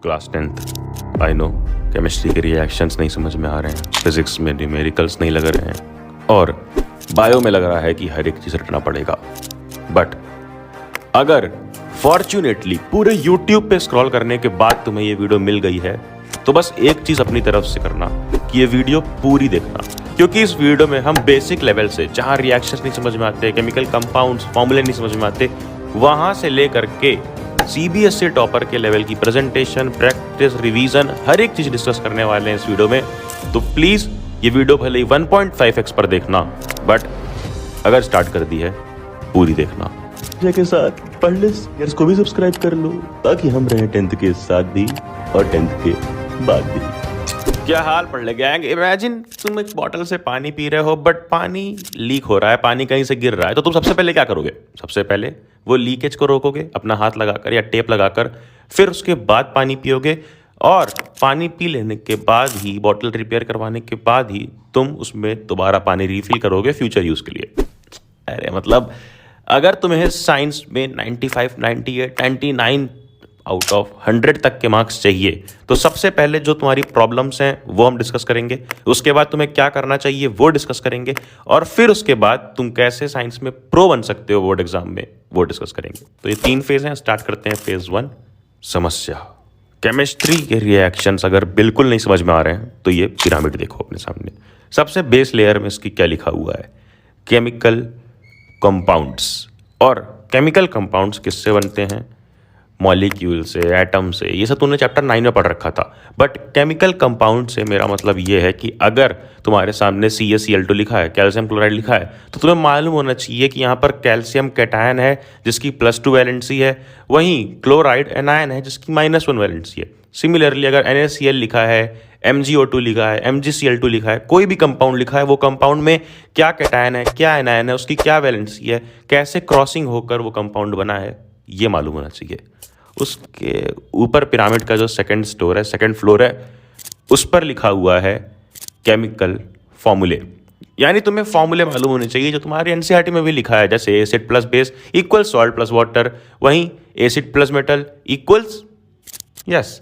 Class 10th। I know chemistry के reactions नहीं समझ में आ रहे हैं, फिजिक्स में न्यूमेरिकल्स नहीं लग रहे हैं और बायो में लग रहा है कि हर एक चीज़ रटना पड़ेगा। बट अगर फॉर्चुनेटली पूरे यूट्यूब पे स्क्रॉल करने के बाद तुम्हें ये वीडियो मिल गई है तो बस एक चीज़ अपनी तरफ से करना कि ये वीडियो पूरी देखना, क्योंकि इस वीडियो में हम बेसिक लेवल से जहाँ रिएक्शंस नहीं समझ में आते, केमिकल कंपाउंड्स, फॉर्मूले नहीं समझ में आते, वहाँ से लेकर के CBSE टॉपर के लेवल की प्रेजेंटेशन, प्रैक्टिस, रिवीजन, हर एक चीज़ डिस्कस करने वाले हैं इस वीडियो में। तो प्लीज़ ये वीडियो भले ही 1.5x पर देखना, बट अगर स्टार्ट कर दी है पूरी देखना। के साथ पढ़ को भी सब्सक्राइब कर लो ताकि हम रहे 10th के साथ भी और 10th के बाद भी। क्या हाल पढ़ ले गैंग। इमेजिन तुम एक बॉटल से पानी पी रहे हो बट पानी लीक हो रहा है, पानी कहीं से गिर रहा है, तो तुम सबसे पहले क्या करोगे? सबसे पहले वो लीकेज को रोकोगे अपना हाथ लगाकर या टेप लगाकर, फिर उसके बाद पानी पियोगे और पानी पी लेने के बाद ही, बॉटल रिपेयर करवाने के बाद ही तुम उसमें दोबारा पानी रिफिल करोगे फ्यूचर यूज के लिए। अरे मतलब अगर तुम्हें साइंस में 95, 98, 99 आउट ऑफ 100 तक के मार्क्स चाहिए तो सबसे पहले जो तुम्हारी प्रॉब्लम्स हैं वो हम डिस्कस करेंगे, उसके बाद तुम्हें क्या करना चाहिए वो डिस्कस करेंगे, और फिर उसके बाद तुम कैसे साइंस में प्रो बन सकते हो बोर्ड एग्जाम में वो डिस्कस करेंगे। तो ये 3 फेज हैं। स्टार्ट करते हैं फेज 1, समस्या। केमिस्ट्री के रिएक्शंस अगर बिल्कुल नहीं समझ में आ रहे हैं तो ये पिरामिड देखो अपने सामने। सबसे बेस लेयर में इसकी क्या लिखा हुआ है? Chemical compounds. और केमिकल कंपाउंड्स किससे बनते हैं? मॉलिक्यूल से, एटम से। ये सब तुमने चैप्टर 9 में पढ़ रखा था। बट केमिकल कंपाउंड से मेरा मतलब ये है कि अगर तुम्हारे सामने CaCl2 लिखा है, कैल्शियम क्लोराइड लिखा है, तो तुम्हें मालूम होना चाहिए कि यहाँ पर कैल्शियम कैटायन है जिसकी +2 वैलेंसी है, वहीं क्लोराइड एनायन है जिसकी -1 वैलेंसी है। सिमिलरली अगर NaCl लिखा है, MgO2 लिखा है, MgCl2 लिखा है, कोई भी कंपाउंड लिखा है, वो कंपाउंड में क्या कैटायन है, क्या एनायन है, उसकी क्या वैलेंसी है, कैसे क्रॉसिंग होकर वो कंपाउंड बना है, ये मालूम होना चाहिए। उसके ऊपर पिरामिड का जो सेकंड फ्लोर है, उस पर लिखा हुआ है केमिकल फॉर्मूले। यानी तुम्हें फॉर्मूले मालूम होने चाहिए जो तुम्हारे NCERT में भी लिखा है, जैसे acid plus base equals salt plus water, वहीं acid plus metal equals yes.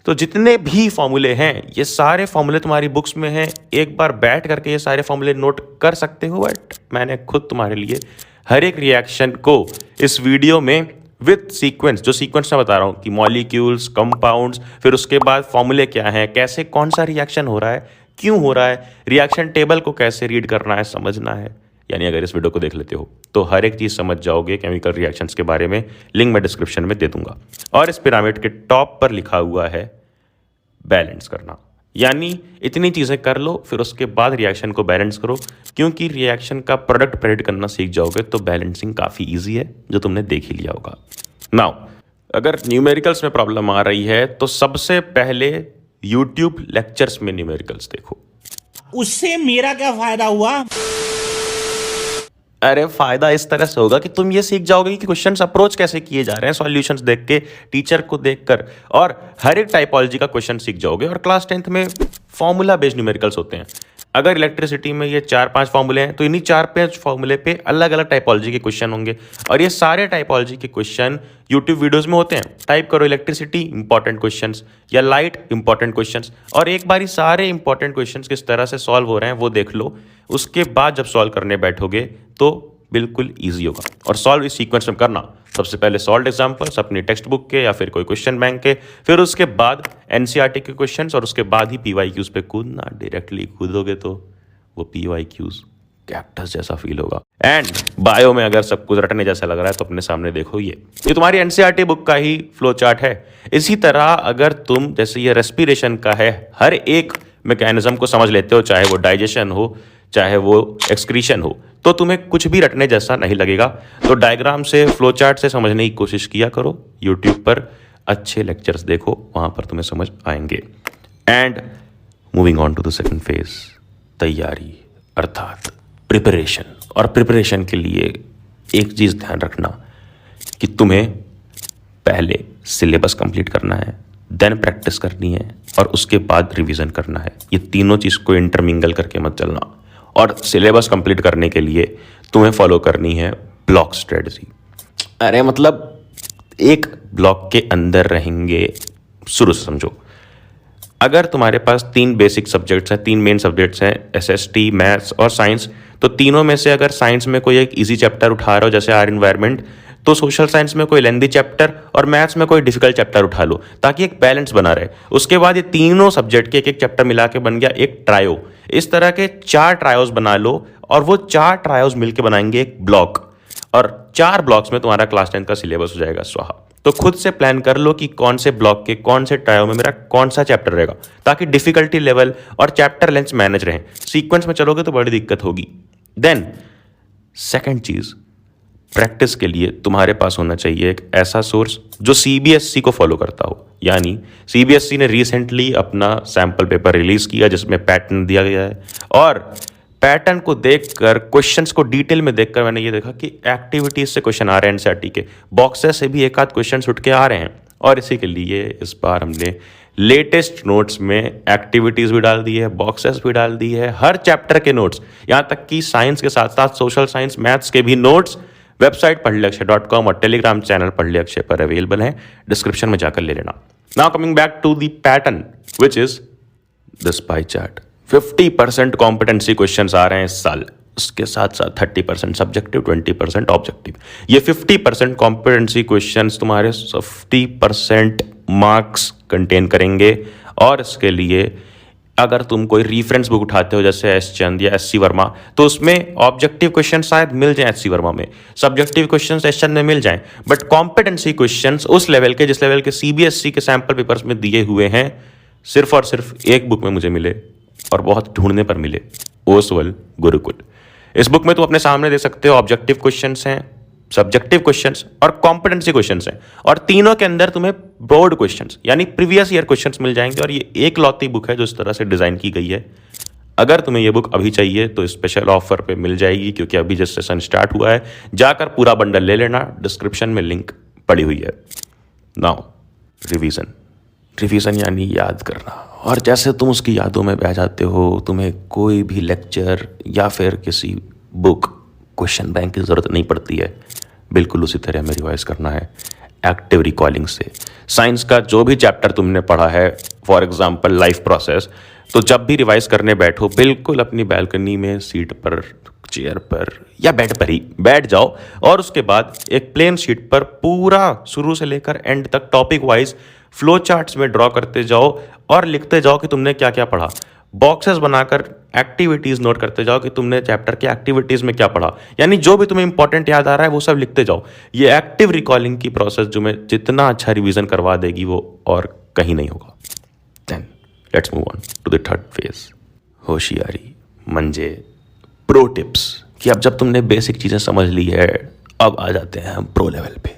तो जितने भी फॉर्मूले हैं ये सारे फॉर्मूले तुम्हारी बुक्स में हैं। एक बार बैठ करके ये सारे फॉर्मूले नोट कर सकते हो, बट मैंने खुद तुम्हारे लिए हर एक रिएक्शन को इस वीडियो में विथ सीक्वेंस, जो सीक्वेंस मैं बता रहा हूँ कि मॉलिक्यूल्स, कंपाउंड्स, फिर उसके बाद फॉर्मूले क्या हैं, कैसे कौन सा रिएक्शन हो रहा है, क्यों हो रहा है, रिएक्शन टेबल को कैसे रीड करना है, समझना है। यानी अगर इस वीडियो को देख लेते हो तो हर एक चीज़ समझ जाओगे केमिकल रिएक्शंस के बारे में। लिंक मैं डिस्क्रिप्शन में दे दूंगा। और इस पिरामिड के टॉप पर लिखा हुआ है बैलेंस करना। यानी इतनी चीज़ें कर लो, फिर उसके बाद रिएक्शन को बैलेंस करो, क्योंकि रिएक्शन का प्रोडक्ट प्रेडिक्ट करना सीख जाओगे तो बैलेंसिंग काफ़ी ईजी है, जो तुमने देख ही लिया होगा। नाउ अगर न्यूमेरिकल्स में प्रॉब्लम आ रही है तो सबसे पहले यूट्यूब लेक्चर्स में न्यूमेरिकल्स देखो। उससे मेरा क्या फायदा हुआ? अरे फायदा इस तरह से होगा कि तुम ये सीख जाओगे कि क्वेश्चंस अप्रोच कैसे किए जा रहे हैं, सॉल्यूशंस देख के, टीचर को देखकर, और हर एक टाइपोलॉजी का क्वेश्चन सीख जाओगे। और क्लास 10th में फॉर्मूला बेस्ड न्यूमेरिकल्स होते हैं। अगर इलेक्ट्रिसिटी में ये 4-5 फॉर्मूले हैं तो इन्हीं 4-5 फॉर्मूले पे अलग अलग टाइपोलॉजी के क्वेश्चन होंगे, और ये सारे टाइपोलॉजी के क्वेश्चन यूट्यूब वीडियोस में होते हैं। टाइप करो इलेक्ट्रिसिटी इंपॉर्टेंट क्वेश्चंस या लाइट इंपॉर्टेंट क्वेश्चंस, और एक बारी सारे इंपॉर्टेंट क्वेश्चंस किस तरह से सॉल्व हो रहे हैं वो देख लो। उसके बाद जब सॉल्व करने बैठोगे तो बिल्कुल ईजी होगा। और सॉल्व इस सीक्वेंस में करना, सबसे पहले सॉल्व एग्जाम्पल्स अपनी टेक्स्ट बुक के या फिर कोई क्वेश्चन बैंक के, फिर उसके बाद NCERT के क्वेश्चंस, और उसके बाद ही PYQs पे कूदना। डायरेक्टली कूदोगे तो वो PYQs कैक्टस जैसा फील होगा। एंड बायो में अगर सब कुछ रटने जैसा लग रहा है तो अपने सामने देखो, ये तुम्हारी NCERT बुक का ही फ्लो चार्ट है। इसी तरह अगर तुम, जैसे ये रेस्पिरेशन का है, हर एक मैकेनिज्म को समझ लेते हो, चाहे वो डाइजेशन हो, चाहे वो एक्सक्रीशन हो, तो तुम्हें कुछ भी रटने जैसा नहीं लगेगा। तो डायग्राम से, फ्लो चार्ट से समझने की कोशिश किया करो। यूट्यूब पर अच्छे लेक्चर्स देखो, वहाँ पर तुम्हें समझ आएंगे। And moving on to the second phase, तैयारी अर्थात प्रिपरेशन। और प्रिपरेशन के लिए एक चीज़ ध्यान रखना कि तुम्हें पहले सिलेबस कंप्लीट करना है, देन प्रैक्टिस करनी है, और उसके बाद रिवीजन करना है। ये तीनों चीज़ को इंटरमिंगल करके मत चलना। और सिलेबस कंप्लीट करने के लिए तुम्हें फॉलो करनी है ब्लॉक स्ट्रेटजी। अरे मतलब एक ब्लॉक के अंदर रहेंगे शुरू से समझो। अगर तुम्हारे पास 3 बेसिक सब्जेक्ट्स हैं, 3 मेन सब्जेक्ट्स हैं, एसएसटी, मैथ्स और साइंस, तो तीनों में से अगर साइंस में कोई एक इजी चैप्टर उठा रहे हो जैसे आर एनवायरनमेंट, तो सोशल साइंस में कोई लेंदी चैप्टर और मैथ्स में कोई डिफिकल्ट चैप्टर उठा लो ताकि एक बैलेंस बना रहे। उसके बाद ये तीनों सब्जेक्ट के एक चैप्टर मिला के बन गया एक ट्रायो। इस तरह के 4 ट्रायोज बना लो और वो 4 ट्रायोज मिलकर बनाएंगे एक ब्लॉक, और 4 ब्लॉक्स में तुम्हारा क्लास 10 का सिलेबस हो जाएगा स्वाहा। तो खुद से प्लान कर लो कि कौन से ब्लॉक के कौन से ट्रायो में मेरा कौन सा चैप्टर रहेगा, ताकि डिफिकल्टी लेवल और चैप्टर लेंथ मैनेज रहें। सीक्वेंस में चलोगे तो बड़ी दिक्कत होगी। देन सेकंड चीज, प्रैक्टिस के लिए तुम्हारे पास होना चाहिए एक ऐसा सोर्स जो सीबीएसई को फॉलो करता हो। यानी सीबीएसई ने रिसेंटली अपना सैंपल पेपर रिलीज किया जिसमें पैटर्न दिया गया है, और पैटर्न को देखकर, क्वेश्चंस को डिटेल में देखकर मैंने ये देखा कि एक्टिविटीज से क्वेश्चन आ रहे हैं, एनसीईआरटी के बॉक्सेस से भी एक आध क्वेश्चन उठ के आ रहे हैं। और इसी के लिए इस बार हमने लेटेस्ट नोट्स में एक्टिविटीज भी डाल दी है, बॉक्सेस भी डाल दी है, हर चैप्टर के नोट्स, यहाँ तक कि साइंस के साथ साथ सोशल साइंस, मैथ्स के भी नोट्स वेबसाइट पढ़लेअक्षय.com और टेलीग्राम चैनल पढ़ले अक्षय पर अवेलेबल है। डिस्क्रिप्शन में जाकर ले लेना। Now coming back to the pattern which is this pie chart. 50% competency questions आ रहे हैं इस साल, उसके साथ साथ 30% सब्जेक्टिव, 20% ऑब्जेक्टिव। ये 50% कॉम्पिटेंसी क्वेश्चंस तुम्हारे 50% मार्क्स कंटेन करेंगे। और इसके लिए अगर तुम कोई रेफरेंस बुक उठाते हो जैसे एस चंद या एस सी वर्मा, तो उसमें ऑब्जेक्टिव क्वेश्चन शायद मिल जाए एस सी वर्मा में, सब्जेक्टिव क्वेश्चन एस चंद में मिल जाएं, बट कॉम्पिटेंसी क्वेश्चन उस लेवल के जिस लेवल के सीबीएसई के सैंपल पेपर्स में दिए हुए हैं, सिर्फ और सिर्फ एक बुक में मुझे मिले और बहुत ढूंढने पर मिले, ओसवाल गुरुकुल। इस बुक में तुम अपने सामने दे सकते हो ऑब्जेक्टिव क्वेश्चंस हैं, सब्जेक्टिव क्वेश्चंस और कॉम्पिटेंसी क्वेश्चंस हैं, और तीनों के अंदर तुम्हें बोर्ड क्वेश्चंस यानी प्रीवियस ईयर क्वेश्चंस मिल जाएंगे। और ये एक लौती बुक है जो इस तरह से डिजाइन की गई है। अगर तुम्हें ये बुक अभी चाहिए तो स्पेशल ऑफर पे मिल जाएगी, क्योंकि अभी जस्ट सेशन स्टार्ट हुआ है। जाकर पूरा बंडल ले लेना, डिस्क्रिप्शन में लिंक पड़ी हुई है। नाउ रिवीजन यानी याद करना, और जैसे तुम उसकी यादों में बह जाते हो, तुम्हें कोई भी लेक्चर या फिर किसी बुक क्वेश्चन बैंक की ज़रूरत नहीं पड़ती है। बिल्कुल उसी तरह हमें रिवाइज करना है एक्टिव रिकॉलिंग से। साइंस का जो भी चैप्टर तुमने पढ़ा है, फॉर एग्जांपल लाइफ प्रोसेस, तो जब भी रिवाइज करने बैठो बिल्कुल अपनी बैल्कनी में, सीट पर, चेयर पर या बेड पर ही बैठ जाओ, और उसके बाद एक प्लेन शीट पर पूरा शुरू से लेकर एंड तक टॉपिक वाइज फ्लो चार्ट्स में ड्रॉ करते जाओ और लिखते जाओ कि तुमने क्या क्या पढ़ा। बॉक्सेस बनाकर एक्टिविटीज नोट करते जाओ कि तुमने चैप्टर के एक्टिविटीज में क्या पढ़ा, यानी जो भी तुम्हें इंपॉर्टेंट याद आ रहा है वो सब लिखते जाओ। ये एक्टिव रिकॉलिंग की प्रोसेस जो मैं जितना अच्छा रिवीजन करवा देगी वो और कहीं नहीं होगा। Then let's move on to the third phase, होशियारी मंजे प्रो टिप्स। कि अब जब तुमने बेसिक चीजें समझ ली है, अब आ जाते हैं हम प्रो लेवल पे।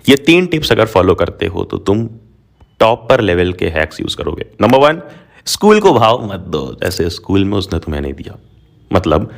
ये 3 टिप्स अगर फॉलो करते हो तो तुम टॉपर लेवल के हैक्स यूज करोगे। नंबर 1, स्कूल को भाव मत दो जैसे स्कूल में उसने तुम्हें नहीं दिया। मतलब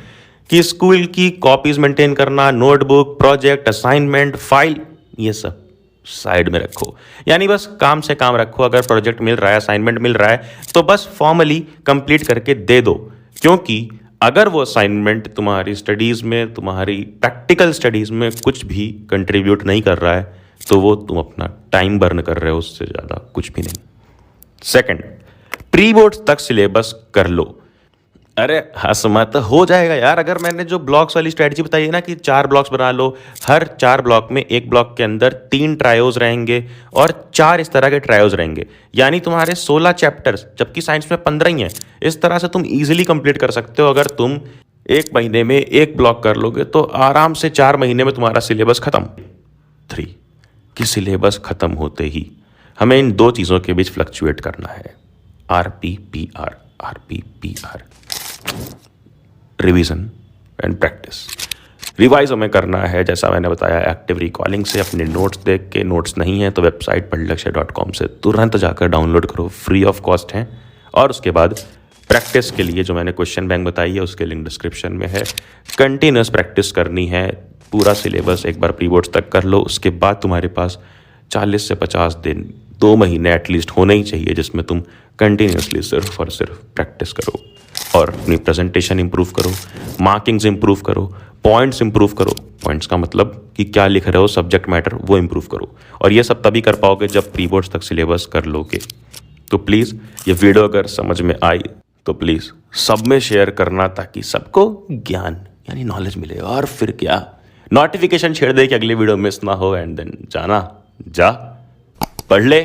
कि स्कूल की कॉपीज मेंटेन करना, नोटबुक, प्रोजेक्ट, असाइनमेंट, फाइल, ये सब साइड में रखो। यानी बस काम से काम रखो। अगर प्रोजेक्ट मिल रहा है, असाइनमेंट मिल रहा है, तो बस फॉर्मली कंप्लीट करके दे दो। क्योंकि अगर वो असाइनमेंट तुम्हारी स्टडीज में, तुम्हारी प्रैक्टिकल स्टडीज में कुछ भी कंट्रीब्यूट नहीं कर रहा है, तो वो तुम अपना टाइम बर्न कर रहे हो, उससे ज़्यादा कुछ भी नहीं। सेकंड, प्री बोर्ड्स तक सिलेबस कर लो। अरे हंस मत, हो जाएगा यार। अगर मैंने जो ब्लॉक्स वाली स्ट्रेटजी बताई है ना कि 4 ब्लॉक्स बना लो, हर 4 ब्लॉक में एक ब्लॉक के अंदर 3 ट्रायोज रहेंगे और 4 इस तरह के ट्रायोज रहेंगे, यानी तुम्हारे 16 चैप्टर्स, जबकि साइंस में 15 ही हैं। इस तरह से तुम इजीली कंप्लीट कर सकते हो। अगर तुम 1 महीने में 1 ब्लॉक कर लोगे तो आराम से 4 महीने में तुम्हारा सिलेबस खत्म। 3, कि सिलेबस खत्म होते ही हमें इन 2 चीज़ों के बीच फ्लक्चुएट करना है, RPPR, RPPR, revision and practice. Revise हमें करना है जैसा मैंने बताया एक्टिव रिकॉलिंग से, अपने नोट्स देख के। नोट्स नहीं है तो वेबसाइट पढ़लेअक्षय.com से तुरंत जाकर डाउनलोड करो, फ्री ऑफ कॉस्ट है। और उसके बाद प्रैक्टिस के लिए जो मैंने क्वेश्चन बैंक बताई है उसके लिंक डिस्क्रिप्शन में है। कंटिन्यूस प्रैक्टिस करनी है, पूरा सिलेबस एक बार प्री बोर्ड्स तक कर लो। उसके बाद तुम्हारे पास 40 से 50 दिन, 2 महीने एटलीस्ट होने ही चाहिए जिसमें तुम कंटिन्यूसली सिर्फ और सिर्फ प्रैक्टिस करो और अपनी प्रेजेंटेशन इंप्रूव करो, मार्किंग्स इंप्रूव करो, पॉइंट्स इंप्रूव करो। पॉइंट्स का मतलब कि क्या लिख रहे हो, सब्जेक्ट मैटर, वो इंप्रूव करो। और ये सब तभी कर पाओगे जब प्री बोर्ड्स तक सिलेबस कर लोगे। तो प्लीज़ ये वीडियो अगर समझ में आई तो प्लीज़ सब में शेयर करना, ताकि सबको ज्ञान यानी नॉलेज मिले। और फिर क्या, नोटिफिकेशन छेड़ दे कि अगली वीडियो मिस ना हो, एंड देन जाना, जा पढ़ ले।